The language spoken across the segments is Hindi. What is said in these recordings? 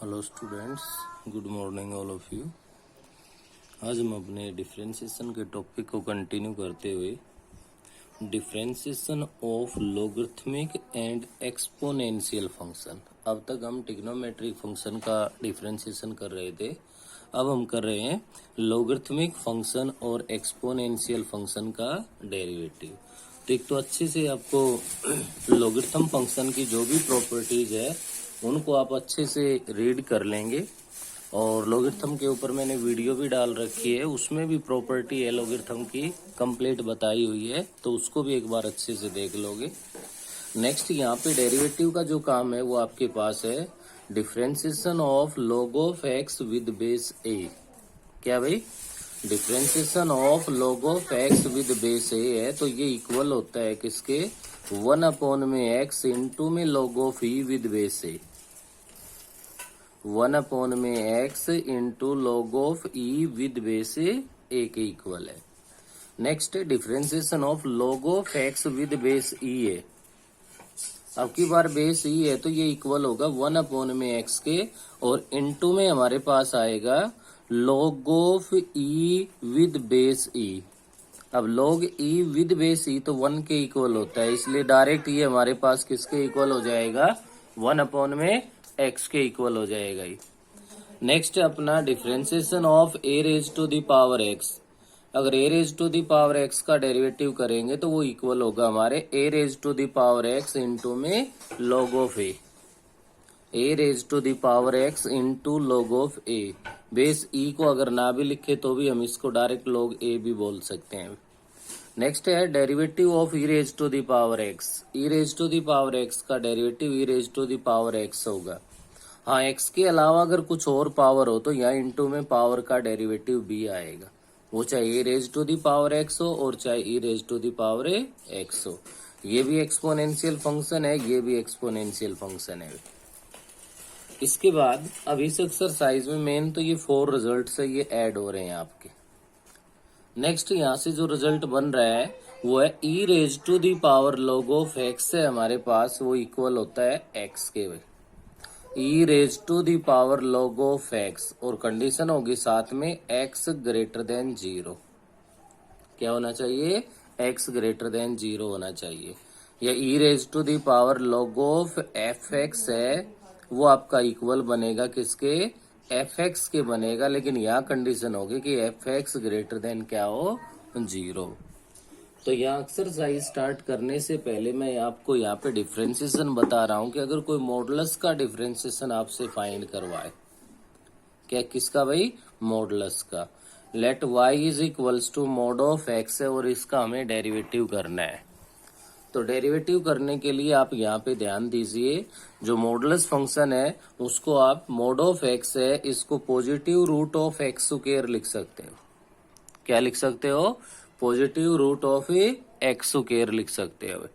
Hello students, good morning all of you. आज हम अपने डिफरेंशिएशन के टॉपिक को कंटिन्यू करते हुए differentiation of logarithmic and exponential function. अब तक हम ट्रिग्नोमेट्रिक फंक्शन का डिफरेंशिएशन कर रहे थे, अब हम कर रहे हैं लॉगरिथमिक फंक्शन और एक्सपोनेंशियल फंक्शन का डेरिवेटिव। तो एक तो अच्छे से आपको लॉगरिथम फंक्शन की जो भी प्रॉपर्टीज है उनको आप अच्छे से रीड कर लेंगे, और लॉगरिथम के ऊपर मैंने वीडियो भी डाल रखी है, उसमें भी प्रॉपर्टी है लॉगरिथम की कंप्लीट बताई हुई है, तो उसको भी एक बार अच्छे से देख लोगे। नेक्स्ट यहाँ पे डेरिवेटिव का जो काम है वो आपके पास है differentiation of log of x with base a। क्या भाई, differentiation of log of x with base a है, तो ये इक्वल होता है किसके, 1 में x इंटू में log of e with base a। 1 में x into log of e with base a के इक्वल है। Next differentiation of log of x with base e है। अब की बार बेस e है तो ये इक्वल होगा 1 में x के, और इंटू में हमारे पास आएगा log of e with base e। अब log e with base e तो 1 के इक्वल होता है, इसलिए डायरेक्ट ये हमारे पास किसके इक्वल हो जाएगा, 1 में x के इक्वल हो जाएगा ही। नेक्स्ट अपना differentiation of a raise to the power x। अगर a raise to the power x का डेरिवेटिव करेंगे तो वो इक्वल होगा हमारे a raise to the power x into में log of a। a raise to the power x into log of a। Base e को अगर ना भी लिखे तो भी हम इसको डायरेक्ट log a भी बोल सकते हैं। नेक्स्ट है derivative of e raise to the power x। e raise to the power x का derivative e raise to the power x होगा। हाँ, x के अलावा अगर कुछ और पावर हो तो यहाँ इंटू में पावर का डेरिवेटिव भी आएगा, वो चाहे e raise to the power x हो और चाहे e raise to the power x हो। ये भी एक्सपोनेंशियल फंक्शन है, ये भी एक्सपोनेंशियल फंक्शन है। इसके बाद अब इस एक्सरसाइज में मेन तो ये 4 रिजल्ट है, ये ऐड हो रहे हैं आपके। नेक्स्ट यहाँ से जो रिजल्ट बन रहा है वो है e raise to the power log of x है हमारे पास, वो इक्वल होता है x के। e raise to the power log of x, और कंडीशन होगी साथ में x ग्रेटर देन 0। क्या होना चाहिए, x ग्रेटर देन 0 होना चाहिए। या e raise to the power log of fx है, वो आपका इक्वल बनेगा किसके, fx के बनेगा, लेकिन यहाँ कंडीशन होगी कि fx ग्रेटर देन क्या हो, 0। तो यहाँ एक्सरसाइज स्टार्ट करने से पहले मैं आपको यहाँ पे डिफरेंशिएशन बता रहा हूँ कि अगर कोई मॉडुलस का डिफरेंशिएशन आपसे फाइंड करवाए, क्या किसका भाई, मॉडुलस का, let y is equals to mod of x है, और इसका हमें डेरिवेटिव करना है। तो डेरिवेटिव करने के लिए आप यहाँ पे ध्यान दीजिए, जो मॉडुलस फंक्शन है उसको आप मॉड ऑफ x है, इसको positive root of x square लिख सकते हो। क्या लिख सकते हो, positive root of x square लिख सकते हो।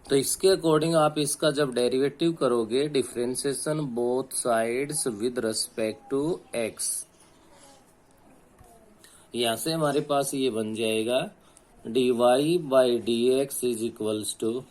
तो इसके अकॉर्डिंग आप इसका जब डेरिवेटिव करोगे, differentiation both sides with respect to x, यहां से हमारे पास ये बन जाएगा dy by D X is equals to,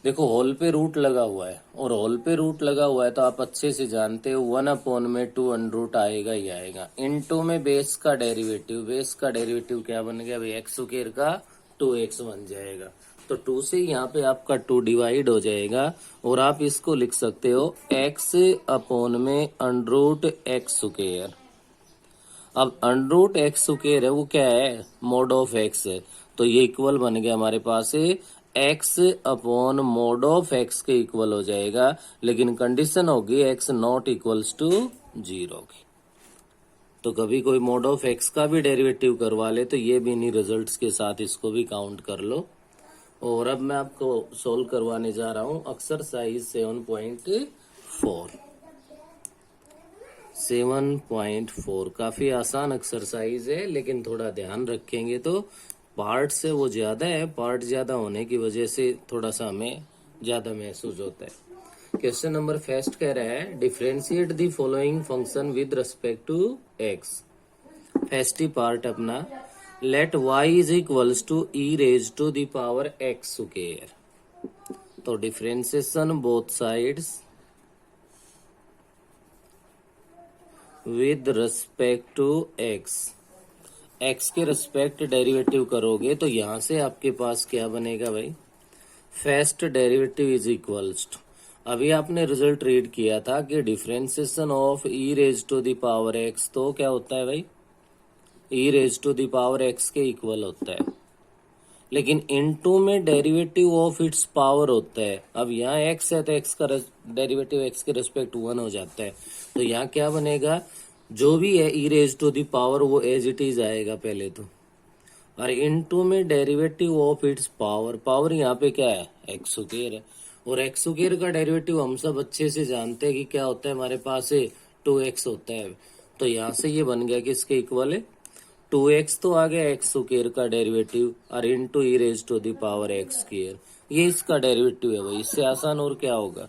देखो होल पे रूट लगा हुआ है, और होल पे रूट लगा हुआ है तो आप अच्छे से जानते हो 1 में 2 अंडरूट आएगा ही आएगा, इनटू में बेस का डेरिवेटिव। बेस का डेरिवेटिव क्या बन गया भाई, एक्स स्क्वायर का 2x बन जाएगा। तो 2 से यहाँ पे आपका 2 डिवाइड हो जाएगा, और आप इसको लिख सकते हो x में अंडरूट एक्स स्क्वायर। अब अंडरूट एक्स स्क्वायर है वो क्या है, मोड ऑफ x है, तो ये इक्वल बन गया हमारे पास x upon mode of x के इक्वल हो जाएगा, लेकिन कंडीशन होगी x नॉट इक्वल्स टू 0 की। तो कभी कोई मोड ऑफ x का भी डेरिवेटिव करवा ले तो ये भी इन्हीं रिजल्ट्स के साथ इसको भी काउंट कर लो। और अब मैं आपको सोल्व करवाने जा रहा हूं एक्सरसाइज 7.4। 7.4 काफी आसान एक्सरसाइज है, लेकिन थोड़ा ध्यान रखेंगे तो पार्ट से वो ज्यादा है, पार्ट ज्यादा होने की वजह से थोड़ा सा हमें ज्यादा महसूस होता है। क्वेश्चन नंबर फर्स्ट कह रहा है differentiate the following function with respect to x। First part अपना, let y is equals to e raise to the power x square. तो differentiation both sides with respect to x, x के रिस्पेक्ट डेरिवेटिव करोगे तो यहां से आपके पास क्या बनेगा भाई, first derivative is equals to, अभी आपने रिजल्ट रीड किया था कि differentiation of e raise to the power x तो क्या होता है भाई, e raise to the power x के इक्वल होता है, लेकिन इनटू में डेरिवेटिव ऑफ इट्स पावर होता है। अब यहाँ एक्स है तो एक्स का डेरिवेटिव एक्स के रिस्पेक्ट 1 हो जाता है, तो यहाँ क्या बनेगा, जो भी है ई रेज टू द पावर वो एज इट इज आएगा पहले तो, और इनटू में derivative of its power, power यहाँ पे क्या है एक्स स्क्वायर है, और एक्स स्क्वायर का डेरिवेटिव हम सब अच्छे से जानते हैं कि क्या होता है, हमारे पास 2x होता है, तो यहाँ से ये बन गया कि इसके इक्वल है 2x, तो आ गया एक्स स्क्वायर का डेरिवेटिव और into E raise to the power X square, ये इसका डेरिवेटिव है भाई, इससे आसान और क्या होगा।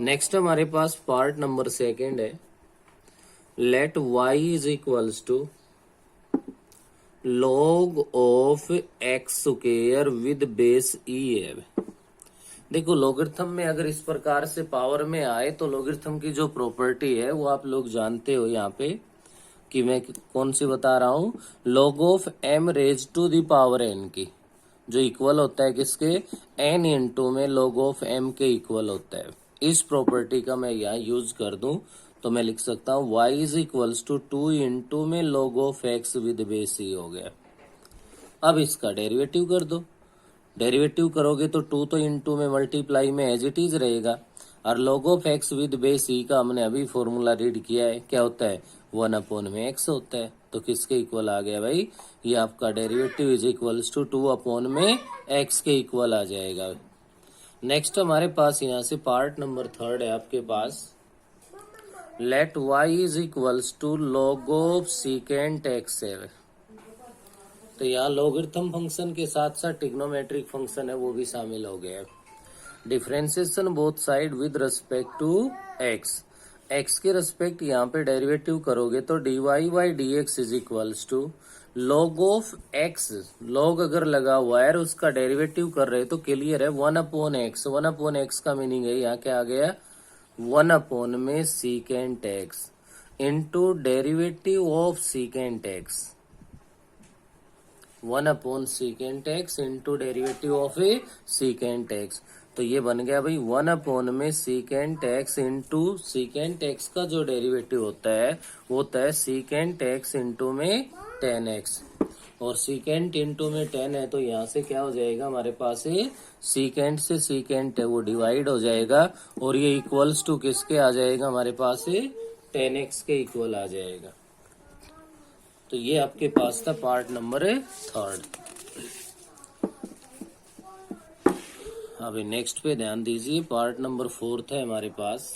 नेक्स्ट हमारे पास पार्ट नंबर सेकंड है, let y is equals to log of x square with base e है। देखो लॉगरिथम में अगर इस प्रकार से पावर में आए तो लॉगरिथम की जो प्रॉपर्टी है वो आप लोग जानते हो, यहाँ पे कि मैं कौन सी बता रहा हूँ, log of m raise to the power n की, जो इक्वल होता है किसके, n इंटू में log ऑफ m के इक्वल होता है। इस प्रॉपर्टी का मैं यहाँ यूज कर दूं तो मैं लिख सकता हूँ y is equals to 2 into में log of x with base e हो गया। अब इसका डेरिवेटिव कर दो, डेरिवेटिव करोगे तो 2 तो इंटू में मल्टीप्लाई में एज इट इज रहेगा, और log of x with base e का हमने अभी फॉर्मूला रीड किया है, क्या होता है 1 अपॉन में x होता है, तो किसके इक्वल आ गया भाई, ये आपका derivative is equals to 2 upon में x के इक्वल आ जाएगा। नेक्स्ट हमारे पास यहाँ से पार्ट नंबर थर्ड है आपके पास, let y is equals to log of secant x है, तो यहाँ लॉगरिथम फंक्शन के साथ साथ ट्रिग्नोमेट्रिक फंक्शन है वो भी शामिल हो गया है। Differentiation both side with respect to x, x के रिस्पेक्ट यहाँ पे डेरिवेटिव करोगे तो dy by D X is equals to log of x, log अगर लगा हुआ है और उसका डेरिवेटिव कर रहे तो क्लियर है 1 अपॉन एक्स, 1 अपॉन एक्स का मीनिंग है यहाँ क्या आ गया 1 अपॉन में secant x into derivative of secant x, 1 upon secant x into derivative of A secant x, तो ये बन गया भाई 1 अपॉन में secant x into secant x का जो डेरिवेटिव होता है वो होता है सीकेंट एक्स इंटू में 10x, और सीकेंट इंटू में 10 है तो यहाँ से क्या हो जाएगा हमारे पास सीकेंट से सीकेंट है वो डिवाइड हो जाएगा, और ये इक्वल्स टू किसके आ जाएगा हमारे पास 10x के इक्वल आ जाएगा। तो ये आपके पास था पार्ट नंबर थर्ड। अभी नेक्स्ट पे ध्यान दीजिए, पार्ट नंबर फोर्थ है हमारे पास।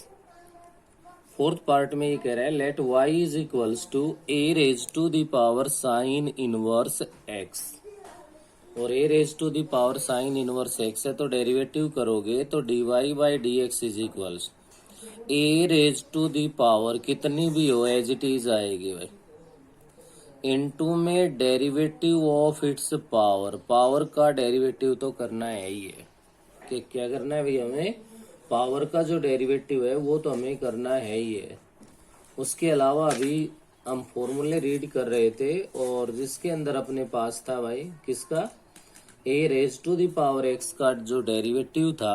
फोर्थ पार्ट में ये कह रहा है let y is equals to a raise to the power sine inverse x, और a raise to the power sine inverse x है तो डेरिवेटिव करोगे तो dy by D X is equals a raise to the power कितनी भी हो एज इट इज आएगी भाई, इनटू में derivative of its power, power का डेरिवेटिव तो करना है ही है, कि क्या करना है भाई हमें, पावर का जो डेरिवेटिव है वो तो हमें करना है ही है। उसके अलावा अभी हम फॉर्मूले रीड कर रहे थे और जिसके अंदर अपने पास था भाई किसका, a raise to the power x का जो डेरिवेटिव था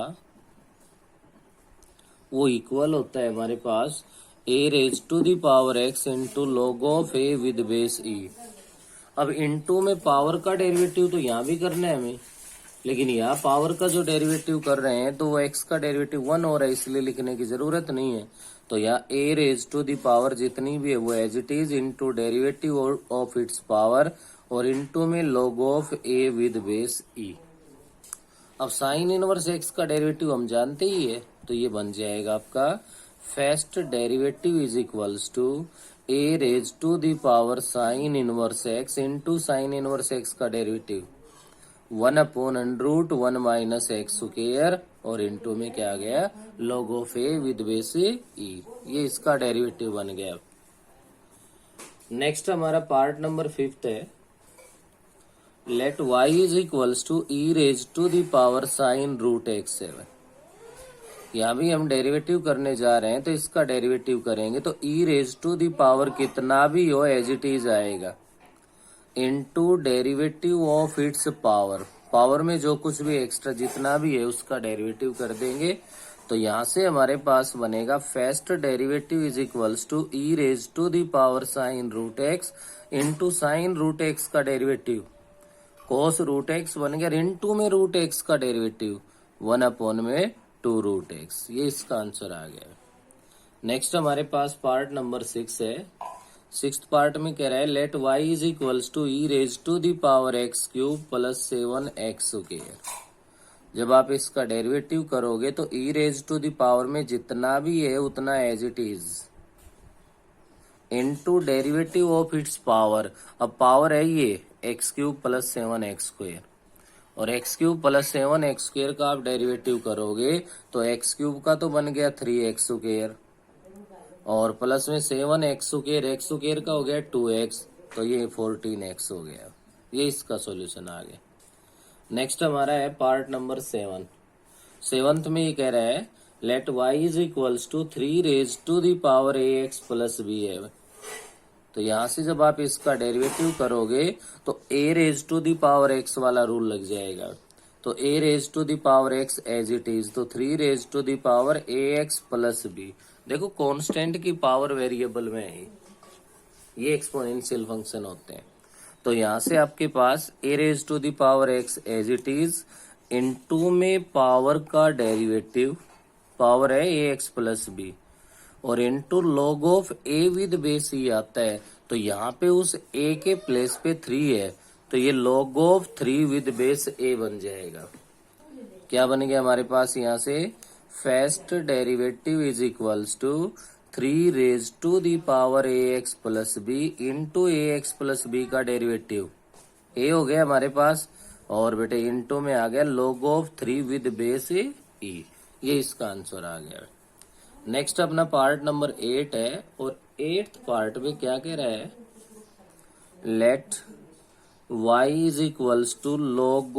वो इक्वल होता है हमारे पास a raise to the power x into log of a with base e. अब इंटू में पावर का डेरिवेटिव तो यहाँ भी करना है हमें, लेकिन यहाँ पावर का जो डेरिवेटिव कर रहे हैं तो वो एक्स का डेरिवेटिव 1 हो रहा है, इसलिए लिखने की जरूरत नहीं है। तो यहाँ a raise to the power जितनी भी है वो as it is into derivative of its power और इंटू में log of a with base e. अब साइन इनवर्स एक्स का डेरिवेटिव हम जानते ही है, तो ये बन जाएगा आपका first derivative is equals to a raise to the power sine inverse x into sine inverse x का derivative 1 upon under 1 minus x square और इंटू में क्या आ गया log of a with base e, ये इसका डेरिवेटिव बन गया। नेक्स्ट हमारा पार्ट नंबर 5 है, let y is equals to E raise to the power sine root X 7। यहाँ भी हम डेरिवेटिव करने जा रहे हैं तो इसका डेरिवेटिव करेंगे तो e raise to the power कितना भी हो एज इट इज आएगा into derivative of its power. Power में जो कुछ भी एक्स्ट्रा जितना भी है उसका डेरिवेटिव कर देंगे तो यहाँ से हमारे पास बनेगा first derivative is equals to E raise to the power sine root x into sine root X का डेरिवेटिव कोस रूट एक्स बन गया इनटू में रूट एक्स का डेरिवेटिव 1 में 2 रूट एक्स। ये इसका आंसर आ गया। नेक्स्ट हमारे पास पार्ट नंबर 6 है। 6th पार्ट में कह रहा है let y is equals to E raise to the power x cube plus 7x square. जब आप इसका डेरिवेटिव करोगे तो e raise to the power में जितना भी है उतना as it is into derivative of its power. अब पावर है ये x cube plus 7x square और x cube plus 7x square का आप डेरिवेटिव करोगे तो एक्स क्यूब का तो बन गया 3x स्क्वायर और प्लस में 7x स्क्वायर का हो गया 2x तो ये 14x हो गया। ये इसका सॉल्यूशन आ गया। नेक्स्ट हमारा है पार्ट नंबर 7। 7th में ये कह रहा है let y is equals to 3 raise to the power ax plus b है। तो यहाँ से जब आप इसका डेरिवेटिव करोगे तो a raise to the power x वाला रूल लग जाएगा तो a raise to the power x as it is तो 3 raise to the power ax plus b। देखो कांस्टेंट की पावर वेरिएबल में है ये एक्सपोनेंशियल फंक्शन होते हैं तो यहाँ से आपके पास a raise to the power x as it is into में पावर का डेरिवेटिव पावर है ax प्लस b और into log of a with base e आता है तो यहाँ पे उस a के प्लेस पे 3 है तो ये log of 3 with base a बन जाएगा। क्या बन गया हमारे पास यहाँ से first derivative is equals to 3 raise to the power ax plus b into ax plus b का डेरिवेटिव a हो गया हमारे पास और बेटे इंटू में आ गया log of 3 with base e। ये इसका आंसर आ गया। नेक्स्ट अपना पार्ट नंबर 8 है और 8th पार्ट में क्या कह रहा है let y is equals to log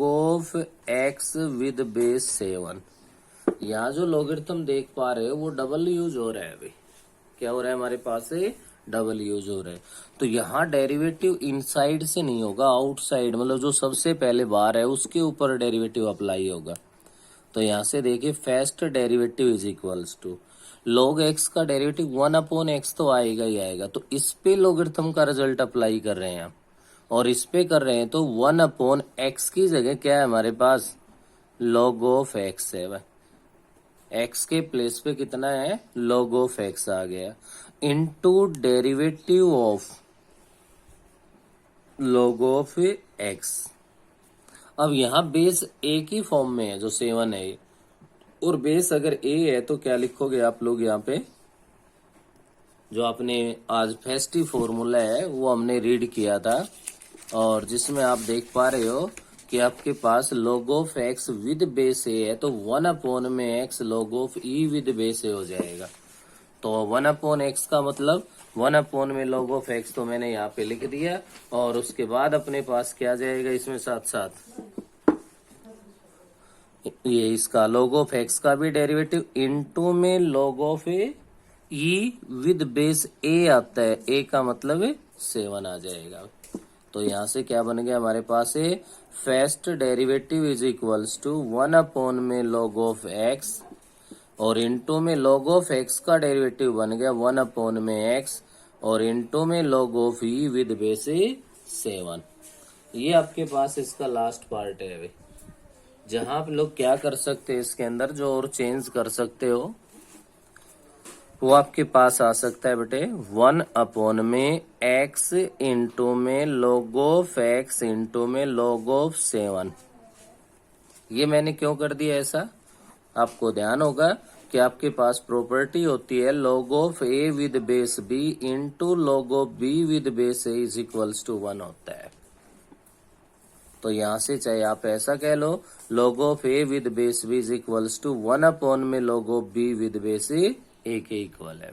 of x with base 7। यहाँ जो लॉगरिथम देख पा रहे हो वो डबल यूज हो रहा है भाई। क्या हो रहा है हमारे पास से डबल यूज हो रहा है तो यहाँ डेरिवेटिव इनसाइड से नहीं होगा आउटसाइड मतलब जो सबसे पहले बार है उसके ऊपर डेरिवेटिव अप्लाई होगा। तो यहाँ से देखिए first derivative is equals to log x का डेरिवेटिव 1/x तो आएगा ही आएगा तो इस पे लॉगरिथम का रिजल्ट अप्लाई कर रहे हैं और इस पे कर रहे हैं तो 1/x की जगह क्या है हमारे पास log ऑफ x है भाई। x के प्लेस पे कितना है log ऑफ x आ गया into derivative of log of x। अब यहाँ बेस a की फॉर्म में है जो 7 है और बेस अगर a है तो क्या लिखोगे आप लोग यहाँ पे जो आपने आज फेस्टिव फॉर्मूला है वो हमने रीड किया था और जिसमें आप देख पा रहे हो कि आपके पास log of x with base a है तो 1/x log of e with base a हो जाएगा। तो 1/x का मतलब 1 में log ऑफ x तो मैंने यहाँ पे लिख दिया और उसके बाद अपने पास क्या जाएगा इसमें साथ साथ ये इसका log ऑफ x का भी डेरिवेटिव इनटू में log of e with base a आता है a का मतलब 7 आ जाएगा। तो यहाँ से क्या बन गया हमारे पास है first derivative is equals to 1 में log ऑफ x और इनटू में log ऑफ x का डेरिवेटिव बन गया 1 में x और इनटू में log of e with base 7। ये आपके पास इसका लास्ट पार्ट है भाई जहां आप लोग क्या कर सकते हैं इसके अंदर जो और चेंज कर सकते हो वो आपके पास आ सकता है बेटे 1 में x इंटू में log ऑफ x इंटू में log ऑफ 7। ये मैंने क्यों कर दिया ऐसा आपको ध्यान होगा कि आपके पास प्रॉपर्टी होती है log of a with base b into log of b with base a is equals to 1 होता है। तो यहाँ से चाहे आप ऐसा कह लो log of a with base b is equals to 1 में log of b with base a के इक्वल है।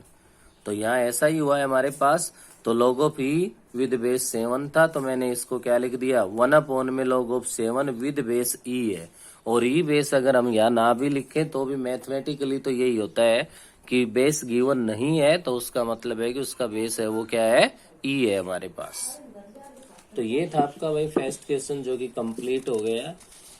तो यहाँ ऐसा ही हुआ है हमारे पास तो log of e with base 7 था तो मैंने इसको क्या लिख दिया 1 में log of 7 with base e है और ई बेस अगर हम यहाँ ना भी लिखें तो भी मैथमेटिकली तो यही होता है कि बेस गिवन नहीं है तो उसका मतलब है कि उसका बेस है वो क्या है, ई है हमारे पास। तो ये था आपका भाई फर्स्ट क्वेश्चन जो कि कंप्लीट हो गया।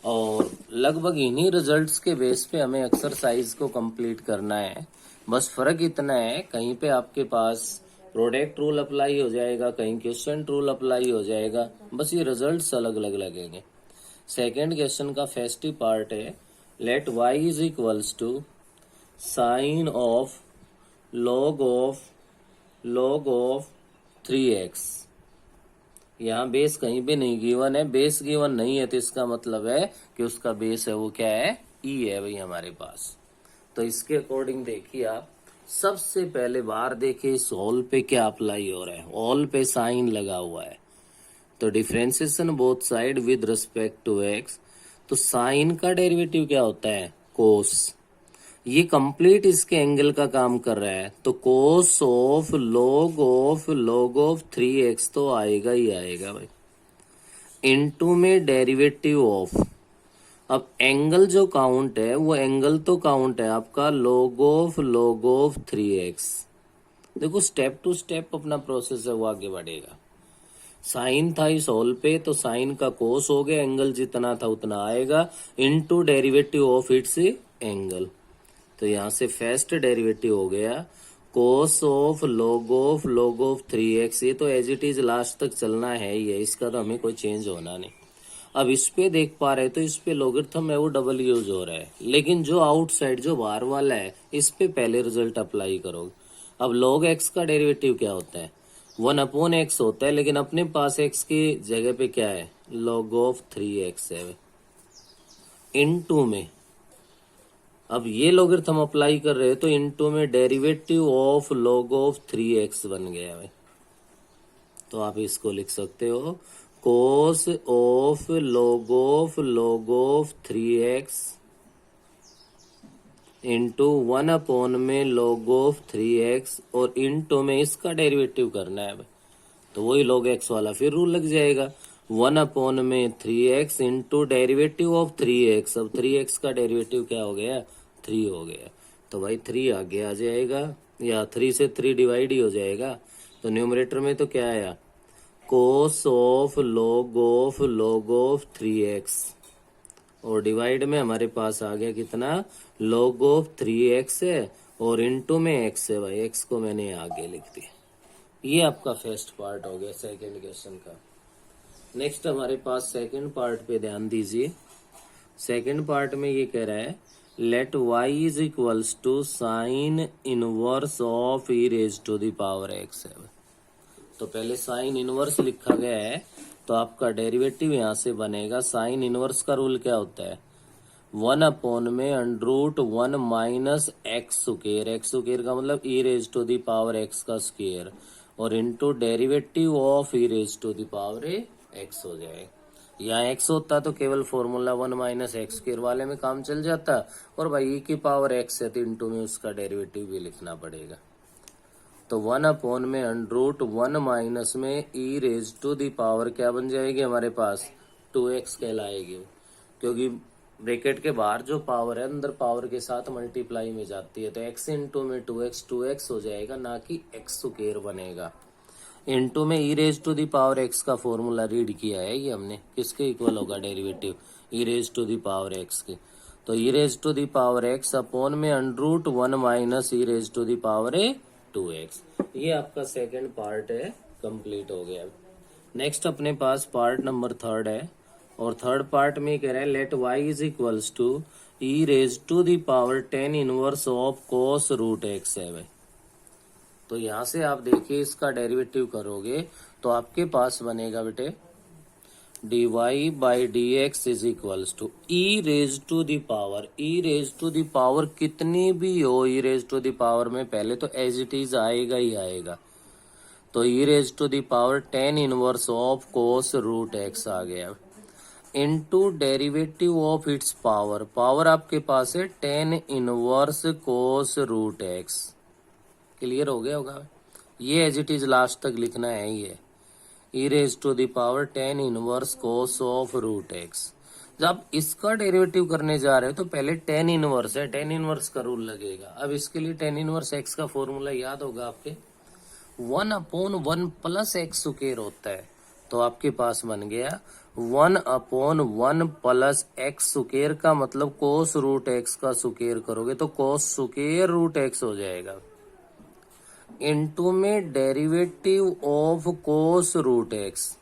और लगभग इन्हीं रिजल्ट्स के बेस पे हमें एक्सरसाइज को कंप्लीट करना है। बस फर्क इतना है, कहीं पे आपके पास प्रोडक्ट रूल अप्लाई हो जाएगा, कहीं क्वेश्चन रूल अप्लाई हो जाएगा, बस ये रिजल्ट्स अलग अलग लगेंगे। सेकेंड क्वेश्चन का फर्स्ट ही पार्ट है, let Y is equals to sine of log of 3x। यहाँ बेस कहीं भी नहीं गिवन है, बेस गिवन नहीं है तो इसका मतलब है कि उसका बेस है वो क्या है, ई है भाई हमारे पास। तो इसके अकॉर्डिंग देखिए आप, सबसे पहले बार देखिए इस ऑल पे क्या अप्लाई हो रहा है, ऑल पे साइन लगा हुआ है। तो differentiation both side with respect to X, तो साइन का डेरिवेटिव क्या होता है, कोस। ये कंप्लीट इसके एंगल का काम कर रहा है, तो cos of log of 3x तो आएगा ही आएगा भाई, इनटू में डेरिवेटिव ऑफ। अब एंगल जो काउंट है वो एंगल तो काउंट है आपका लॉग ऑफ 3x। देखो स्टेप टू स्टेप अपना प्रोसेस है वो आगे बढ़ेगा। साइन था इस होल पे तो साइन का कोस हो गया, एंगल जितना था उतना आएगा, into derivative of it's angle. तो यहाँ से फर्स्ट डेरिवेटिव हो गया cos of log of 3x। ये तो एज इट इज लास्ट तक चलना है ही है, इसका तो हमें कोई चेंज होना नहीं। अब इस पे देख पा रहे तो इस पे लॉगरिथम है वो डबल यूज हो रहा है, लेकिन जो आउटसाइड जो बाहर वाला है इस पे पहले रिजल्ट अप्लाई करोगे। अब log x का डेरिवेटिव क्या होता है, 1/x होता है, लेकिन अपने पास x की जगह पे क्या है, log ऑफ 3x है इनटू में। अब ये लॉगरिथम अप्लाई कर रहे हैं तो इनटू में derivative of log of 3x बन गया भाई। तो आप इसको लिख सकते हो cos of log of 3x into 1 में log ऑफ 3x और इंटू में इसका डेरिवेटिव करना है भाई। तो वही log x वाला फिर रूल लग जाएगा, 1 में 3x into derivative of 3x। अब 3x का डेरिवेटिव क्या हो गया, 3 हो गया। तो भाई 3 आगे आ जाएगा, या 3 से 3 डिवाइड ही हो जाएगा। तो न्यूमरेटर में तो क्या आया, cos of log of 3x, और डिवाइड में हमारे पास आ गया कितना, log ऑफ 3x है और इनटू में x है भाई, x को मैंने आगे लिख दिया। ये आपका फर्स्ट पार्ट हो गया सेकंड क्वेश्चन का। नेक्स्ट हमारे पास सेकंड पार्ट पे ध्यान दीजिए। सेकंड पार्ट में ये कह रहा है let y is equals to sine inverse of e raise to the power x है। तो पहले साइन इनवर्स लिखा गया है, तो आपका डेरिवेटिव यहाँ से बनेगा, साइन इनवर्स का रूल क्या होता है, 1 में √1 माइनस एक्स स्क्वायर का मतलब e raise to the power x का स्क्वायर, और into derivative of e raise to the power x हो जाएगा। यहाँ x होता तो केवल फॉर्मूला 1 माइनस एक्स स्क्वायर वाले में काम चल जाता, और भाई e की पावर x है तो इनटू में उसका डेरिवेटिव भी लिखना पड़ेगा। तो 1 में √1 माइनस में e raise to the power क्या बन जाएगी हमारे पास, 2x कहलाएगी, क्योंकि ब्रैकेट के बाहर जो पावर है अंदर पावर के साथ मल्टीप्लाई में जाती है, तो x इंटू में 2x हो जाएगा, ना कि x स्क्वायर बनेगा। इंटू में e raise to the power x का फॉर्मूला रीड किया है ये हमने, किसके इक्वल होगा derivative, e raise to the power x के। तो e raise to the power x upon में √1 minus e raise to the power 2x। ये आपका सेकंड पार्ट है, कंप्लीट हो गया। नेक्स्ट अपने पास पार्ट नंबर थर्ड है, और थर्ड पार्ट में कह रहा है let y is equals to e raise to the power 10 inverse of cos √x है भाई। तो यहाँ से आप देखिए इसका डेरिवेटिव करोगे तो आपके पास बनेगा बेटे dy by D X is equals to e raise to the power, e raise to the power कितनी भी हो, e raise to the power में पहले तो एज इट इज आएगा ही आएगा, तो e raise to the power 10 inverse of cos √x आ गया, into derivative of its power, power आपके पास है 10 इनवर्स cos √x। क्लियर हो गया होगा, ये एज इट इज लास्ट तक लिखना है, ये e raise to the power 10 inverse cos of √x। जब इसका डेरिवेटिव करने जा रहे हो तो पहले टेन इनवर्स है, टेन इनवर्स का रूल लगेगा। अब इसके लिए टेन इनवर्स एक्स का फॉर्मूला याद होगा आपके, 1/1 प्लस एक्स स्क्वायर होता है। तो आपके पास बन गया 1/1 प्लस एक्स स्क्वायर का मतलब कोस रूट एक्स का स्क्वायर करोगे तो कोस स्क्वायर रूट एक्स हो जाएगा, इनटू में derivative of cos root X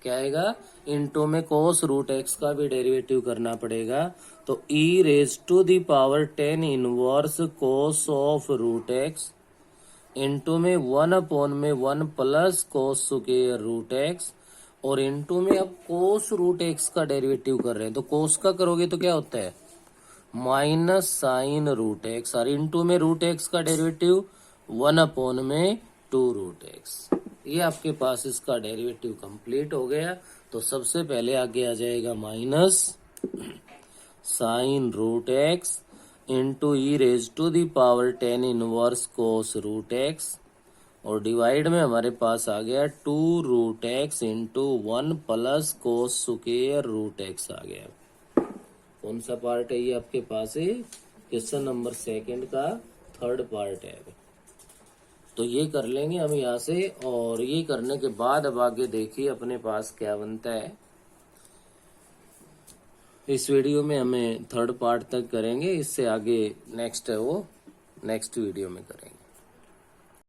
क्या आएगा, इनटू में कोस रूट एक्स का भी डेरिवेटिव करना पड़ेगा। तो e raise to the power 10 inverse cos of root X into में 1/1 plus cos square root x, और इनटू में अब कोस रूट एक्स का डेरिवेटिव कर रहे हैं तो कोस का करोगे तो क्या होता है माइनस साइन रूट एक्स, और इनटू में रूट एक्स का डेरिवेटिव 1/2 रूट एक्स। ये आपके पास इसका डेरिवेटिव कंप्लीट हो गया। तो सबसे पहले आगे आ जाएगा minus sine root x into e raise to the power 10 inverse cos root x, और डिवाइड में हमारे पास आ गया 2 root x into 1 plus cos square root x आ गया। कौन सा पार्ट है ये आपके पास है, क्वेश्चन नंबर 2 का 3rd पार्ट है। तो ये कर लेंगे हम यहाँ से, और ये करने के बाद अब आगे देखिए अपने पास क्या बनता है। इस वीडियो में हमें 3rd पार्ट तक करेंगे, इससे आगे नेक्स्ट है वो नेक्स्ट वीडियो में करेंगे।